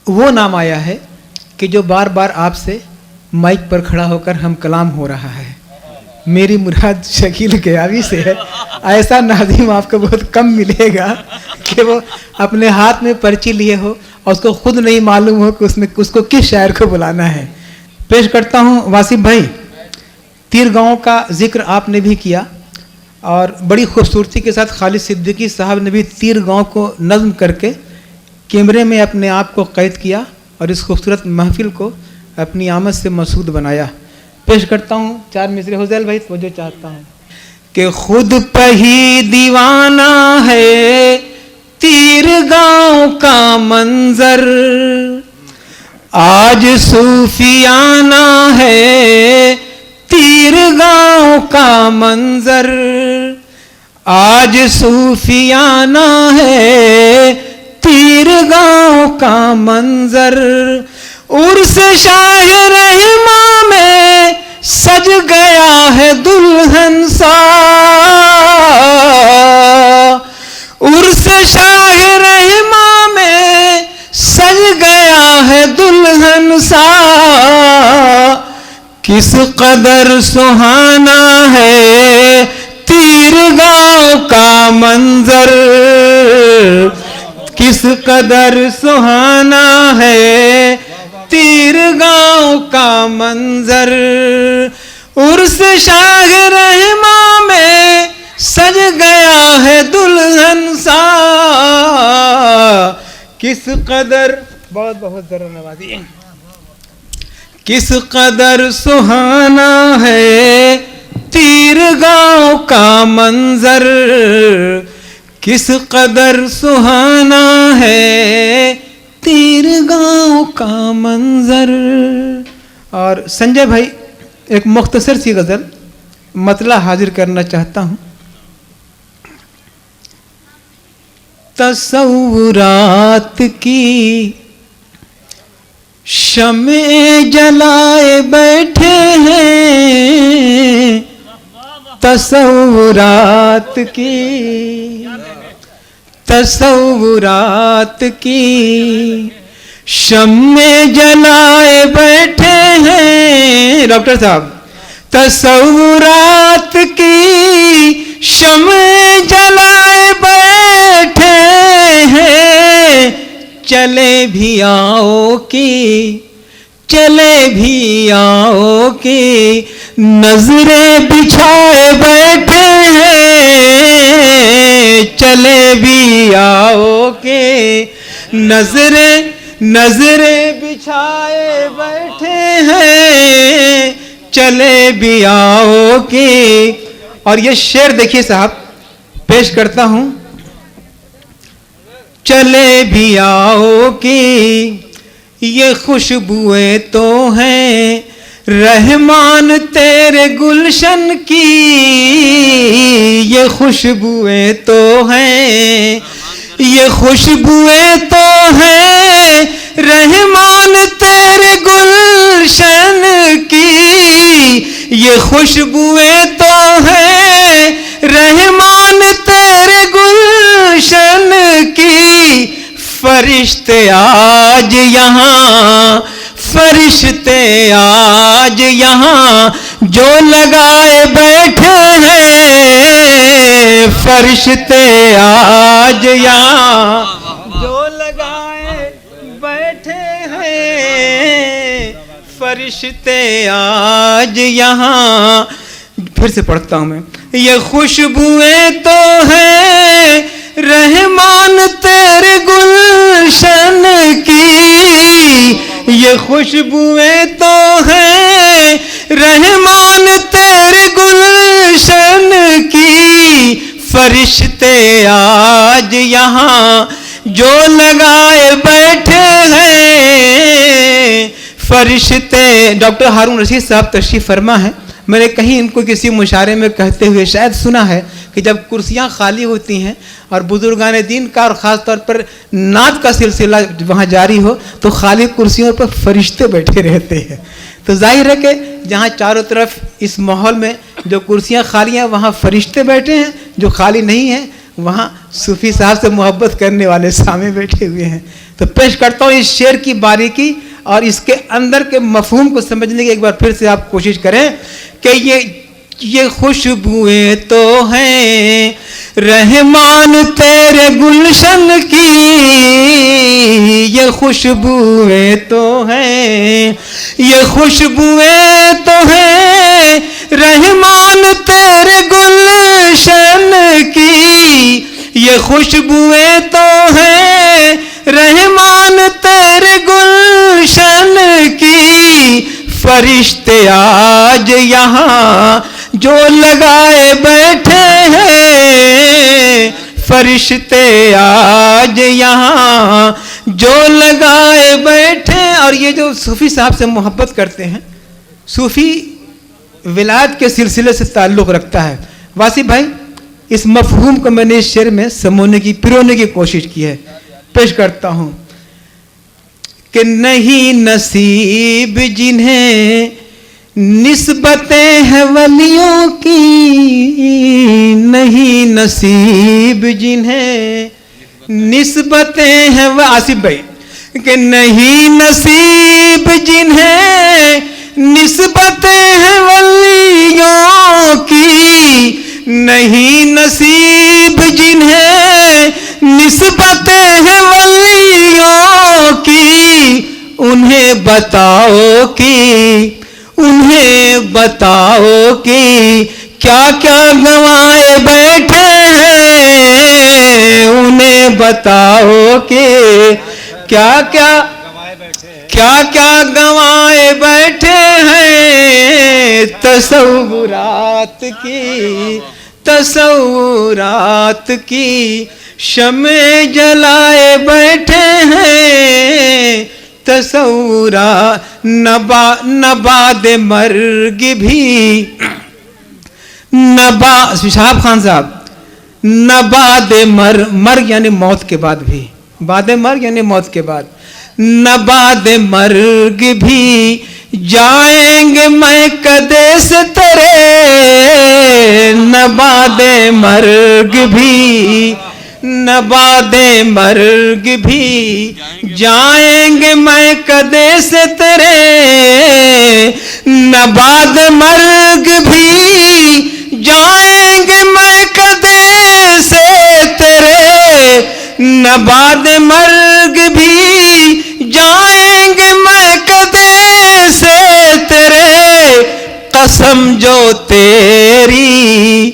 वो नाम आया है कि जो बार बार आपसे माइक पर खड़ा होकर हम कलाम हो रहा है। मेरी मुराद शकील गयावी से है। ऐसा नाज़िम आपको बहुत कम मिलेगा कि वो अपने हाथ में पर्ची लिए हो और उसको खुद नहीं मालूम हो कि उसको किस शायर को बुलाना है। पेश करता हूँ वासिफ भाई, तीर गाँव का जिक्र आपने भी किया और बड़ी खूबसूरती के साथ खालिद सिद्दीकी साहब ने भी तीर गाँव को नज़्म करके कैमरे में अपने आप को कैद किया और इस खूबसूरत महफिल को अपनी आमद से मसूद बनाया। पेश करता हूँ 4 मिसरे। हुज़ैल भाई वो जो चाहता हूँ कि खुद पे ही दीवाना है तीर गाँव का मंजर, आज सूफियाना है तीर गाँव का मंजर, आज सूफियाना है तीर गाँव का मंजर। उर्स शाह रहमा में सज गया है दुल्हन सा, उर्स शाह रहमा में सज गया है दुल्हन सा। किस कदर सुहाना है तीर गाँव का मंजर, किस कदर सुहाना है तीर गाँव का मंजर। उर्स शाह रहमा में सज गया है दुल्हन सा, किस कदर बहुत बहुत जरा नवाजी, किस कदर सुहाना है तीर गाँव का मंजर, किस कदर सुहाना है तीर गाँव का मंजर। और संजय भाई एक मुख्तसर सी गज़ल मतला हाजिर करना चाहता हूँ। तसव्वुरात की शमे जलाए बैठे हैं, तसव्वुरात की, तसव्वुरात की शम्मे जलाए बैठे हैं। डॉक्टर साहब, तसव्वुरात की शम्मे जलाए बैठे हैं, चले भी आओ की, चले भी आओ की नजरें बिछाए बैठे हैं, चले भी आओ के नजरें नजरें बिछाए बैठे हैं, चले भी आओ के। और ये शेर देखिए साहब, पेश करता हूं। चले भी आओ की ये खुशबुएं तो हैं रहमान तेरे गुलशन की, ये खुशबुएं तो हैं, ये खुशबुएं तो हैं रहमान तेरे गुलशन की, ये खुशबुएं तो हैं रहमान तेरे गुलशन की। फरिश्ते आज यहाँ, फरिश्ते आज यहाँ जो लगाए बैठे हैं, फरिश्ते आज यहाँ जो लगाए बैठे हैं, फरिश्ते आज यहाँ। फिर से पढ़ता हूँ मैं। ये खुशबुएं तो हैं रहमान तेरे गुलशन की, ये खुशबुएं तो हैं रहमान तेरे गुलशन की। फरिश्ते आज यहाँ जो लगाए बैठे हैं, फरिश्ते। डॉक्टर हारून रशीद साहब तशरीफ फरमा है। मैंने कहीं इनको किसी मुशारे में कहते हुए शायद सुना है कि जब कुर्सियां खाली होती हैं और बुजुर्गान दीन का और ख़ास तौर पर नात का सिलसिला वहाँ जारी हो तो खाली कुर्सियों पर फरिश्ते बैठे रहते हैं। तो जाहिर है कि जहाँ चारों तरफ इस माहौल में जो कुर्सियाँ खाली हैं वहाँ फरिश्ते बैठे हैं, जो खाली नहीं हैं वहाँ सूफ़ी साहब से मोहब्बत करने वाले सामे बैठे हुए हैं। तो पेश करता हूँ इस शेर की बारीकी और इसके अंदर के मफहूम को समझने की एक बार फिर से आप कोशिश करें कि ये खुशबुएं तो हैं रहमान तेरे गुलशन की, ये खुशबुएं तो हैं, ये खुशबुएं तो हैं रहमान तेरे गुलशन की, ये खुशबुएं तो हैं रहमान तेरे गुलशन की। फरिश्ते आज यहाँ जो लगाए बैठे हैं, फरिश्ते आज यहाँ जो लगाए बैठे। और ये जो सूफी साहब से मोहब्बत करते हैं, सूफी विलायत के सिलसिले से ताल्लुक़ रखता है। वासिफ भाई, इस मफहूम को मैंने इस शेर में समोने की, पिरोने की कोशिश की है। पेश करता हूँ कि नहीं नसीब जिन्हें निस्बतें हैं वलियों की, नहीं नसीब जिन्हें निस्बतें हैं वो आसिफ भाई कि नहीं नसीब जिन्हें निस्बतें हैं वलियों की, नहीं नसीब जिन्हें निस्बतें हैं वलियों की। उन्हें बताओ कि, उन्हें बताओ कि क्या क्या गंवाए बैठे हैं, उन्हें बताओ कि क्या क्या गंवाए बैठे हैं। तसव्वुरात की, तसव्वुरात की शमे जलाए बैठे हैं। तसव्वुरा नबाद मर्ग भी, शहाब खान साहब, नबाद मर्ग यानी मौत के बाद भी, बाद मर्ग यानी मौत के बाद, नबाद मर्ग भी जाएंगे मैं कदे से तेरे, नबाद मर्ग भी, नबाद मर्ग भी जाएंगे मैं कदे से तेरे, नबाद मर्ग भी जाएंगे मैं कदे से तेरे, नबाद मर्ग भी जाएंगे मैं कदे से तेरे। कसम जो तेरी,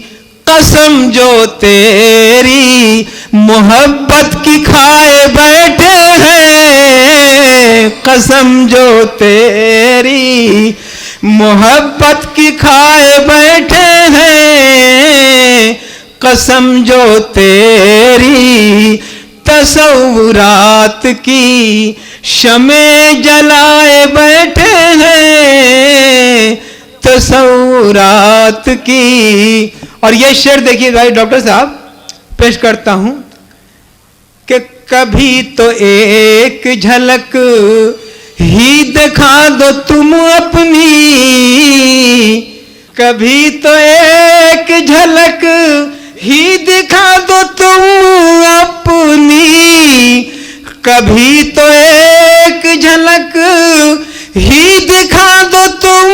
कसम जो तेरी मोहब्बत की खाए बैठे हैं, कसम जो तेरी मोहब्बत की खाए बैठे हैं, कसम जो तेरी तसव्वुरात की शमे जलाए बैठे हैं, तसव्वुरात की। और ये शेर देखिए भाई डॉक्टर साहब, पेश करता हूं कि कभी तो एक झलक ही दिखा दो तुम अपनी, कभी तो एक झलक ही दिखा दो तुम अपनी, कभी तो एक झलक ही दिखा दो तुम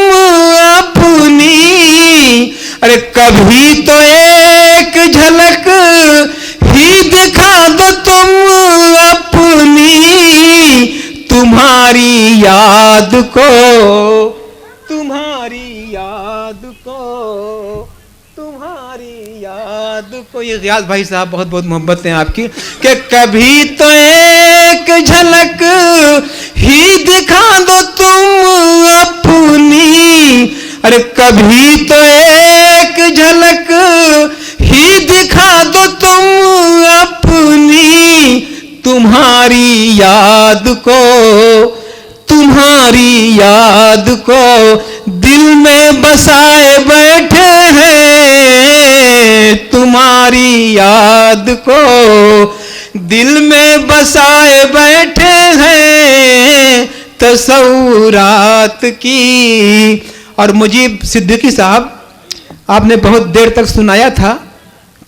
अपनी। अरे कभी तो एक झलक ही दिखा दो तुम अपनी, तुम्हारी याद को, तुम्हारी याद को, तुम्हारी याद को। ये गियास भाई साहब बहुत बहुत मोहब्बत है आपकी कि कभी तो एक झलक ही दिखा दो तुम अपनी। अरे कभी तो एक झलक ही दिखा दो तुम अपनी, तुम्हारी याद को, तुम्हारी याद को दिल में बसाए बैठे हैं, तुम्हारी याद को दिल में बसाए बैठे हैं, तसव्वुरात की। और मुजीब सिद्दीकी साहब, आपने बहुत देर तक सुनाया था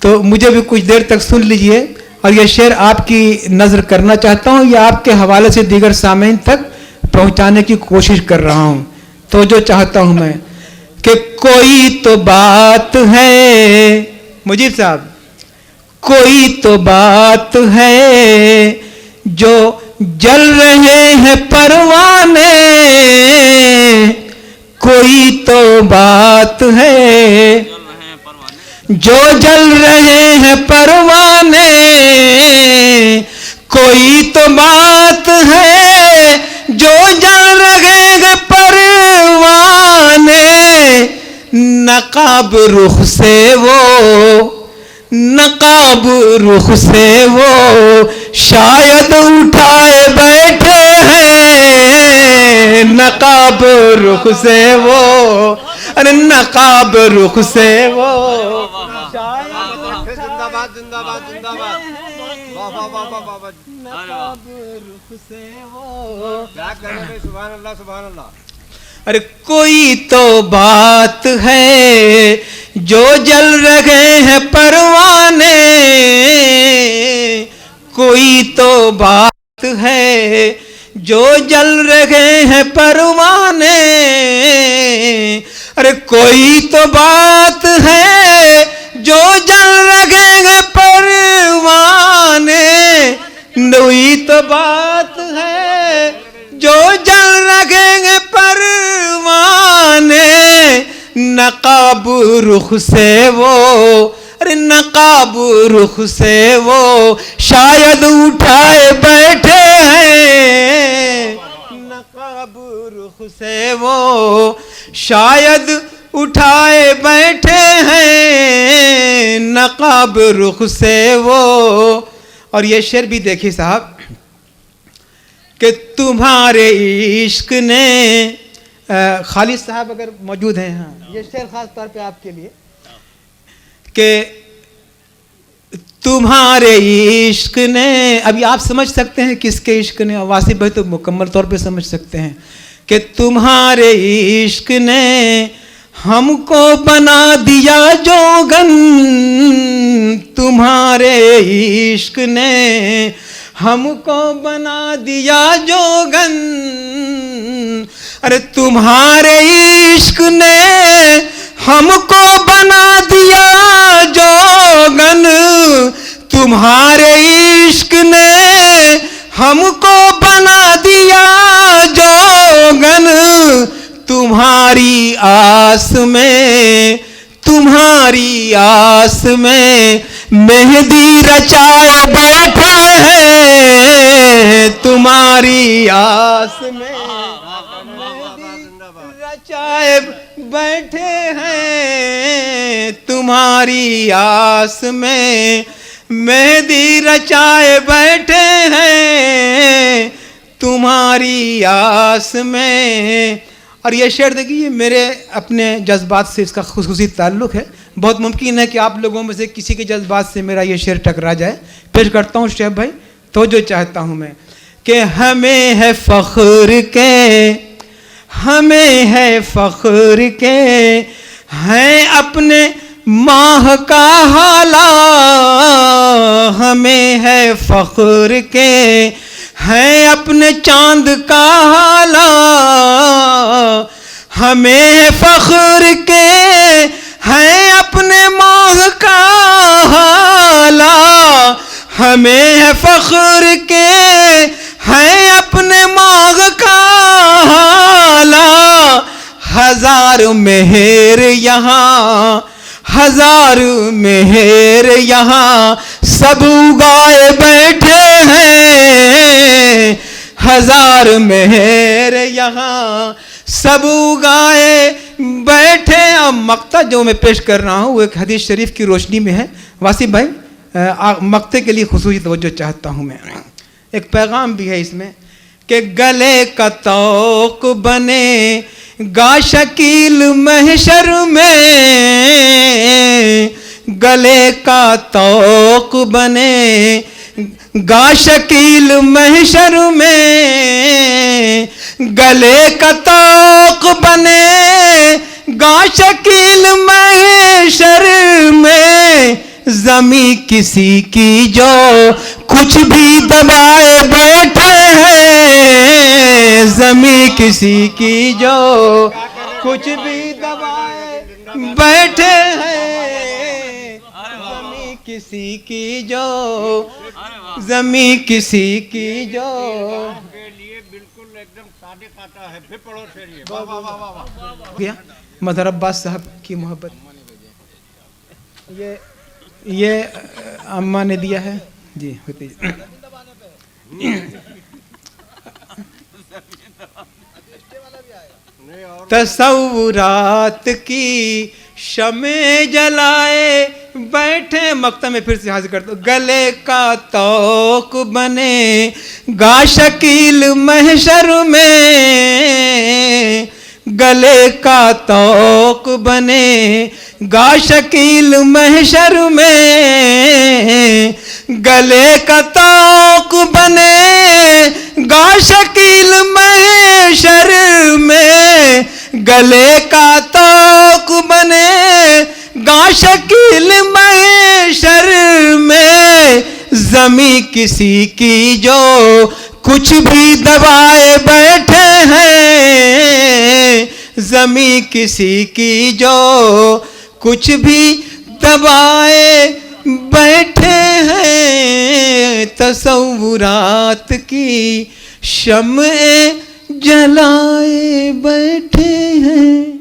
तो मुझे भी कुछ देर तक सुन लीजिए। और ये शेर आपकी नज़र करना चाहता हूँ या आपके हवाले से दीगर सामीन तक पहुँचाने की कोशिश कर रहा हूँ। तो जो चाहता हूँ मैं कि कोई तो बात है मुजीब साहब, कोई तो बात है जो जल रहे हैं परवाने, कोई तो बात है जो जल रहे हैं परवाने, कोई तो बात है जो जल रहे हैं परवाने, नकाब रुख से वो, नकाब रुख से वो शायद उठाए बैठे हैं, नकाब रुख से वो, अरे नकाब रुख से वो जिंदाबाद जिंदाबाद जिंदाबाद, वाह वाह वाह वाह वाह, नकाब रुख से वो। क्या कहने भाई, सुभान अल्लाह सुभान अल्लाह। अरे कोई तो बात है जो जल रहे हैं परवाने, कोई तो बात है जो जल रहे हैं परवाने, अरे कोई तो बात है जो जल रहे हैं परवाने, कोई तो बात है जो जल रहे हैं परवाने, नकाब रुख से वो, अरे नकाब रुख से वो शायद उठाए बैठे हैं, नकाब रुख से वो शायद उठाए बैठे हैं, नकाब रुख से वो। और ये शेर भी देखिए साहब कि तुम्हारे इश्क ने, खालिद साहब अगर मौजूद हैं, हाँ ये शेर खास तौर पे आपके लिए, कि तुम्हारे इश्क ने, अभी आप समझ सकते हैं किसके इश्क ने, वासिफ भाई तो मुकम्मल तौर पे समझ सकते हैं कि तुम्हारे इश्क ने हमको बना दिया जोगन, तुम्हारे इश्क ने हमको बना दिया जोगन, अरे तुम्हारे इश्क ने हमको बना दिया जोगन, तुम्हारे इश्क ने हमको बना दिया जोगन, तुम्हारी आस में, तुम्हारी आस में मेहंदी रचाए बैठे हैं, तुम्हारी आस में रचाए बैठे हैं, तुम्हारी आस में मेहंदी रचाए बैठे हैं, तुम्हारी आस में। और ये शेर देखिए मेरे अपने जज्बात से इसका खुसूसी ताल्लुक़ है, बहुत मुमकिन है कि आप लोगों में से किसी के जज्बात से मेरा ये शेर टकरा जाए। पेश करता हूँ शेख भाई, तो जो चाहता हूँ मैं कि हमें है फ़ख्र के, हमें है फ़ख्र के, हैं अपने माह का हाला, हमें है फ़ख्र के, हैं अपने चांद का हाला, हमें फ़ख्र के, हैं अपने माह का हाला, हमें फ़ख्र के, हैं अपने माह का हाला, हजार मेहर यहाँ, हजार मेहर यहाँ सब उगाए बैठे हैं, हजार मेहर यहाँ सब उगाए बैठे। अब मक्ता जो मैं पेश कर रहा हूँ वो एक हदीस शरीफ की रोशनी में है। वासिफ भाई मक्ते के लिए खुसूसी तवज्जो चाहता हूँ मैं। एक पैगाम भी है इसमें कि गले का तौक बने गा शकील महशर में, गले का तौक बने गा शकील महशर में, गले का तौक बने गा शकील महशर में, जमी किसी की जो कुछ भी दबाए बैठे हैं, जमी किसी की जो कुछ भी दबाए बैठे हैं, जमी किसी की जो, जमी किसी की जो। के लिए बिल्कुल एकदम सादिक आता है। फिर पढ़ो शेर ये। वाह वाह वाह वाह वाह। गया मदर अब्बास साहब की मोहब्बत, ये अम्मा ने दिया है जी। होती तसव्वुरात की शमे जलाए बैठे, मक्ता में फिर से हाजिर करता हूं। गले का तौक बने गा शकील महशर में, गले का तौक बने गा शकील महशर में, गले का तौक बने गा शकील महशर में, गले का तौक बने गा शकील महशर में, जमी किसी की जो कुछ भी दबाए बैठे हैं, जमी किसी की जो कुछ भी दबाए बैठे हैं, तसव्वुरात की शम्ए जलाए बैठे हैं।